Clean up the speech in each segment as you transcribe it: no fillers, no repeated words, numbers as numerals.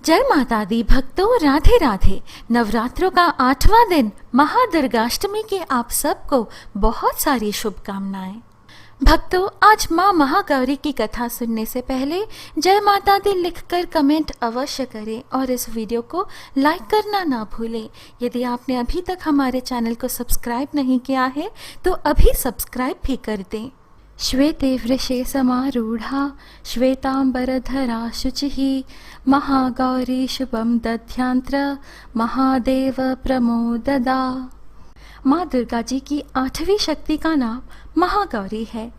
जय माता दी भक्तों, राधे राधे। नवरात्रों का 8वां दिन महादुर्गाष्टमी के आप सबको बहुत सारी शुभकामनाएं। भक्तों, आज माँ महागौरी की कथा सुनने से पहले जय माता दी लिखकर कमेंट अवश्य करें और इस वीडियो को लाइक करना ना भूलें। यदि आपने अभी तक हमारे चैनल को सब्सक्राइब नहीं किया है तो अभी सब्सक्राइब भी कर दें। श्वेते वृषे समारूढ़ा श्वेतांबरधरा शुचिः महागौरी शुभम दध्यांत्र महादेव प्रमोददा। माँ दुर्गा जी की 8वीं शक्ति का नाम महागौरी है।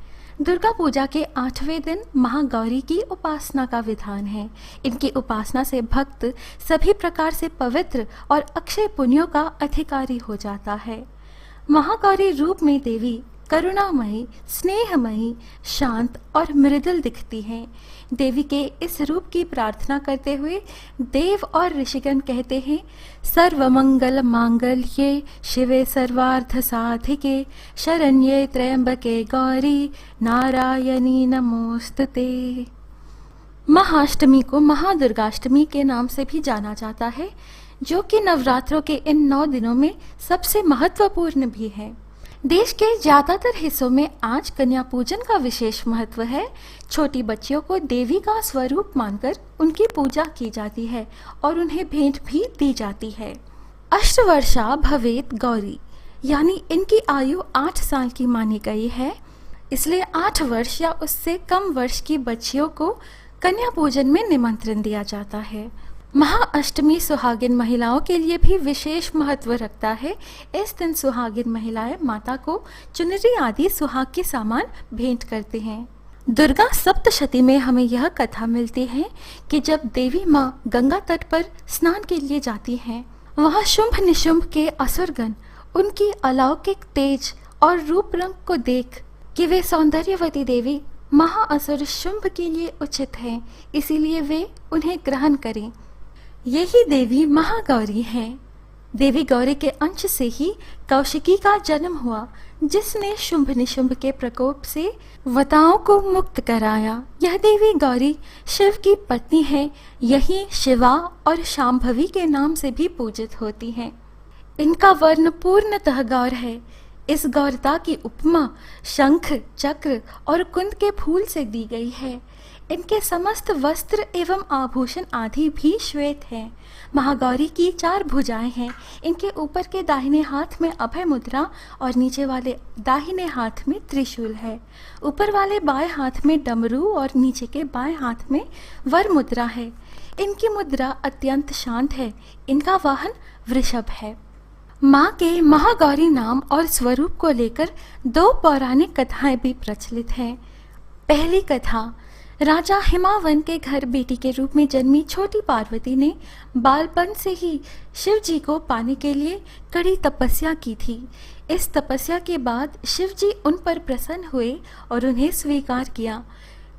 दुर्गा पूजा के 8वें दिन महागौरी की उपासना का विधान है। इनकी उपासना से भक्त सभी प्रकार से पवित्र और अक्षय पुण्यों का अधिकारी हो जाता है। महागौरी रूप में देवी करुणामयी, स्नेहमयी, शांत और मृदुल दिखती हैं। देवी के इस रूप की प्रार्थना करते हुए देव और ऋषिगण कहते हैं, सर्वमंगल मांगल्ये शिवे सर्वार्थ साधिके शरण्ये त्र्यंबके गौरी नारायणी नमोस्तुते। महाअष्टमी को महादुर्गाष्टमी के नाम से भी जाना जाता है, जो कि नवरात्रों के इन 9 दिनों में सबसे महत्वपूर्ण भी है। देश के ज्यादातर हिस्सों में आज कन्या पूजन का विशेष महत्व है। छोटी बच्चियों को देवी का स्वरूप मानकर उनकी पूजा की जाती है और उन्हें भेंट भी दी जाती है। अष्टवर्षा भवेत गौरी, यानी इनकी आयु 8 साल की मानी गई है। इसलिए 8 वर्ष या उससे कम वर्ष की बच्चियों को कन्या पूजन में निमंत्रण दिया जाता है। महाअष्टमी सुहागिन महिलाओं के लिए भी विशेष महत्व रखता है। इस दिन सुहागिन महिलाएं माता को चुनरी आदि सुहाग के सामान भेंट करते हैं। दुर्गा सप्तशती में हमें यह कथा मिलती है कि जब देवी माँ गंगा तट पर स्नान के लिए जाती हैं, वहाँ शुंभ निशुंभ के असुरगण उनकी अलौकिक तेज और रूप रंग को देख कि वे सौंदर्यवती देवी महाअसुर शुंभ के लिए उचित हैं, इसीलिए वे उन्हें ग्रहण करें। यही देवी महागौरी है। देवी गौरी के अंश से ही कौशिकी का जन्म हुआ, जिसने शुंभ निशुंभ के प्रकोप से वताओं को मुक्त कराया। यह देवी गौरी शिव की पत्नी है। यही शिवा और शांभवी के नाम से भी पूजित होती हैं। इनका वर्ण पूर्णतः गौर है। इस गौरता की उपमा शंख, चक्र और कुंद के फूल से दी गई है। इनके समस्त वस्त्र एवं आभूषण आदि भी श्वेत हैं। महागौरी की 4 भुजाएं हैं। इनके ऊपर के दाहिने हाथ में अभय मुद्रा और नीचे वाले दाहिने हाथ में त्रिशूल है। ऊपर वाले बाएं हाथ में डमरू और नीचे के बाएं हाथ में वर मुद्रा है। इनकी मुद्रा अत्यंत शांत है। इनका वाहन वृषभ है। माँ के महागौरी नाम और स्वरूप को लेकर 2 पौराणिक कथाएं भी प्रचलित हैं। पहली कथा, राजा हिमावन के घर बेटी के रूप में जन्मी छोटी पार्वती ने बालपन से ही शिव जी को पाने के लिए कड़ी तपस्या की थी। इस तपस्या के बाद शिव जी उन पर प्रसन्न हुए और उन्हें स्वीकार किया।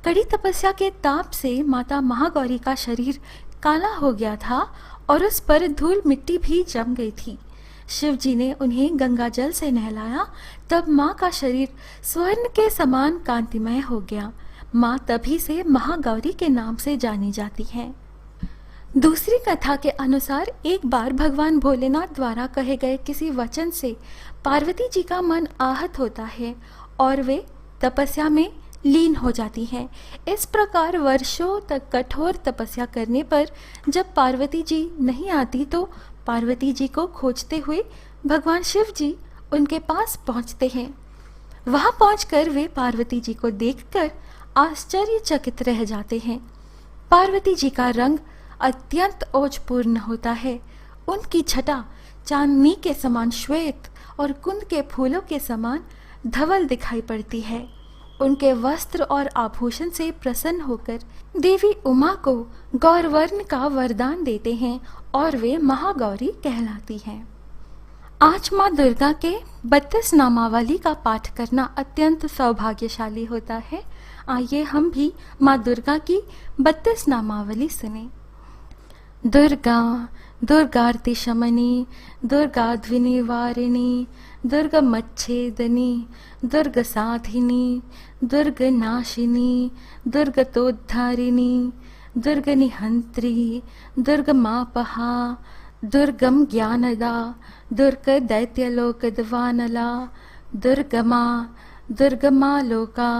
कड़ी तपस्या के ताप से माता महागौरी का शरीर काला हो गया था और उस पर धूल मिट्टी भी जम गई थी। शिव जी ने उन्हें गंगा जल से नहलाया, तब माँ का शरीर स्वर्ण के समान कांतिमय हो गया। माँ तभी से महागौरी के नाम से जानी जाती है। दूसरी कथा के अनुसार एक बार भगवान भोलेनाथ द्वारा कहे गए किसी वचन से पार्वती जी का मन आहत होता है और वे तपस्या में लीन हो जाती हैं। इस प्रकार वर्षों तक कठोर तपस्या करने पर जब पार्वती जी नहीं आती तो पार्वती जी को खोजते हुए भगवान शिव जी उनके पास पहुंचते हैं। वहां पहुंचकर वे पार्वती जी को देखकर आश्चर्यचकित रह जाते हैं। पार्वती जी का रंग अत्यंत ओजपूर्ण होता है। उनकी छटा चांदनी के समान श्वेत और कुंद के फूलों के समान धवल दिखाई पड़ती है। उनके वस्त्र और आभूषण से प्रसन्न होकर देवी उमा को गौरवर्ण का वरदान देते हैं और वे महागौरी कहलाती हैं। आज माँ दुर्गा के 32 नामावली का पाठ करना अत्यंत सौभाग्यशाली होता है। आइए हम भी माँ दुर्गा की 32 नामावली सुने। दुर्गा दुर्गार्ति शमनी, दुर्गाध्विनिवारिणी, दुर्गमच्छेदनी, दुर्गसाधिनी, दुर्गनाशिनी, दुर्गतोद्धारिणी, दुर्गनिहन्त्री दुर्गमापहा दुर्गम ज्ञानदा दुर्गदैत्यलोकद्वानला दुर्गमा दुर्गमालोका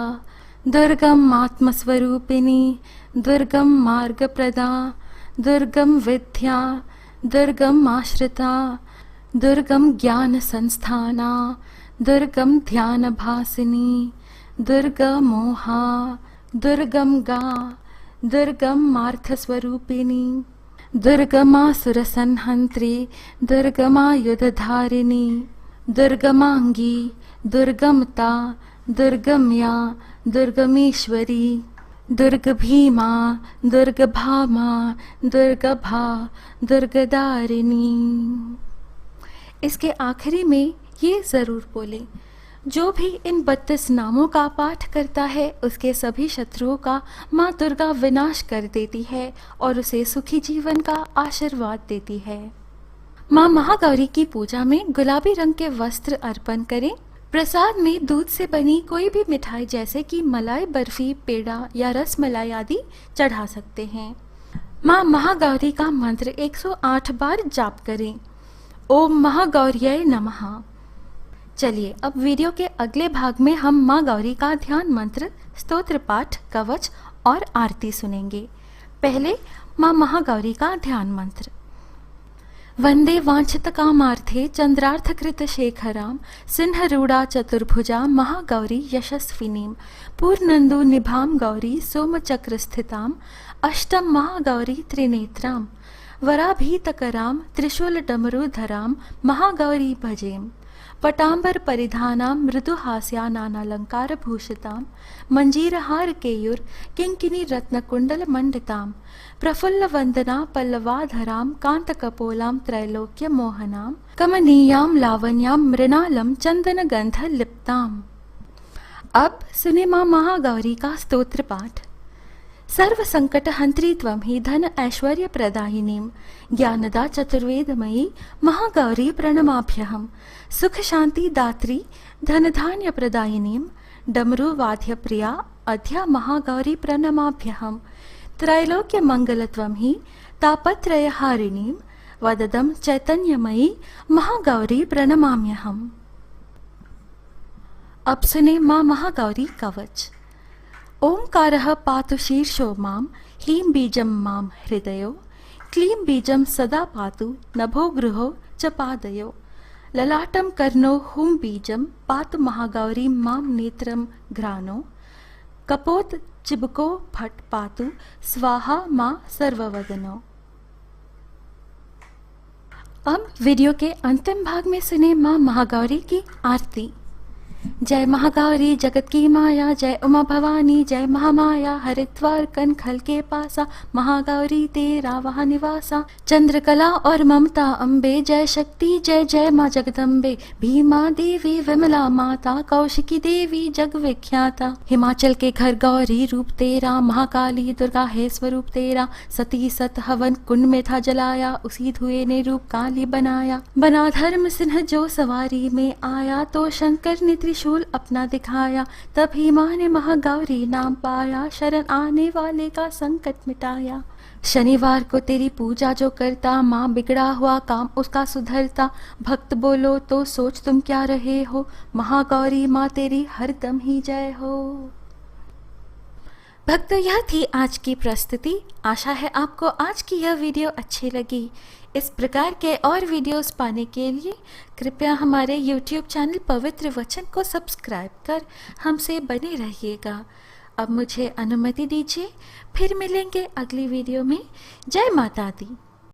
दुर्गम आत्मस्वरूपिणी दुर्गम मार्गप्रदा दुर्गम विद्या दुर्गम आश्रिता दुर्गम ज्ञान संस्थाना दुर्गम ध्यान भासिनी दुर्गमोहा दुर्गम गा दुर्गम मार्थस्वरूपिणी दुर्गमासुरसंहन्त्री दुर्गमायुधधारिणी दुर्गमांगी दुर्गमता दुर्गम्या दुर्गमेश्वरी दुर्गभीमा दुर्गभामा दुर्गभा दुर्गदारिणी। इसके आखिरी में ये ज़रूर बोले, जो भी इन 32 नामों का पाठ करता है उसके सभी शत्रुओं का माँ दुर्गा विनाश कर देती है और उसे सुखी जीवन का आशीर्वाद देती है। माँ महागौरी की पूजा में गुलाबी रंग के वस्त्र अर्पण करें। प्रसाद में दूध से बनी कोई भी मिठाई जैसे कि मलाई बर्फी, पेड़ा या रस मलाई आदि चढ़ा सकते हैं। माँ महागौरी का मंत्र 108 बार जाप करें। ओम महागौर्यै नमः। चलिए अब वीडियो के अगले भाग में हम माँ गौरी का ध्यान मंत्र, स्तोत्र पाठ, कवच और आरती सुनेंगे। पहले माँ महागौरी का ध्यान मंत्र। वंदे वांछितकामार्थे चंद्रार्थकृत शेखरां सिंहरूढ़ा चतुर्भुजा महागौरी यशस्विनीं पूर्णन्दु निभां गौरी सोमचक्रस्थितां अष्टम महागौरी त्रिनेत्रां वराभीतकरां त्रिशूलडमरुधरां महागौरी भजेम। पटांबर परिधानां मृदुहास्यानालंकारभूषितां मंजीरहार केयूर किंकिनी रत्नकुंडल मंडितां प्रफुल्लवंदना पल्लवाधरां कांतकपोलां त्रैलोक्य मोहनां कमनीयां लावण्यां मृणालं चंदन गंध लिप्ताम्। अब सुने माँ महागौरी का स्तोत्र पाठ। सर्व संकट हंत्री त्वं ही धन ऐश्वर्य प्रदायिनीं ज्ञानदा चतुर्वेदमयी महागौरी प्रणमाभ्यहम्। सुख शांति दात्री धन धान्य प्रदायिनीं डमरू वाद्य प्रिया अध्या महागौरी प्रणमाभ्यहम्। त्रैलोक्य मंगलत्वं ही तापत्रयहारिणीं वददं चैतन्यमयी महागौरी प्रणमाम्यहम्। अब सुने माँ महागौरी कवच। ओंकारः पातु शीर्षो मां ह्रीं बीजं मां हृदयो क्लीं बीजं सदा पातु नभो गृहो च पादयो ललाटं कर्णो हुं बीजं पातु महागौरी मां नेत्रं घ्राणो कपोत चिबको फट पातु स्वाहा मां सर्ववदनो। अब वीडियो के अंतिम भाग में सुने मां महागौरी की आरती। जय महागौरी जगत की माया, जय उमा भवानी, जय महामाया, हरिद्वार कनखल के पासा, महागौरी तेरा वहाँ निवासा। चंद्रकला और ममता अम्बे, जय शक्ति जय जय माँ जगदम्बे। भीमा देवी विमला माता, कौशिकी देवी जग विख्याता। हिमाचल के घर गौरी रूप तेरा, महाकाली दुर्गा है स्वरूप तेरा। सती सत हवन कुंड में था जलाया, उसी धुएं ने रूप काली बनाया। बना धर्म सिंह जो सवारी में आया, तो शंकर ने त्रिशूल अपना दिखाया। तभी माँ ने महागौरी नाम पाया, शरण आने वाले का संकट मिटाया। शनिवार को तेरी पूजा जो करता, माँ बिगड़ा हुआ काम उसका सुधरता। भक्त बोलो तो सोच तुम क्या रहे हो, महागौरी माँ तेरी हरदम ही जय हो। भक्तों, यह थी आज की प्रस्तुति। आशा है आपको आज की यह वीडियो अच्छी लगी। इस प्रकार के और वीडियोस पाने के लिए कृपया हमारे YouTube चैनल पवित्र वचन को सब्सक्राइब कर हमसे बने रहिएगा। अब मुझे अनुमति दीजिए, फिर मिलेंगे अगली वीडियो में। जय माता दी।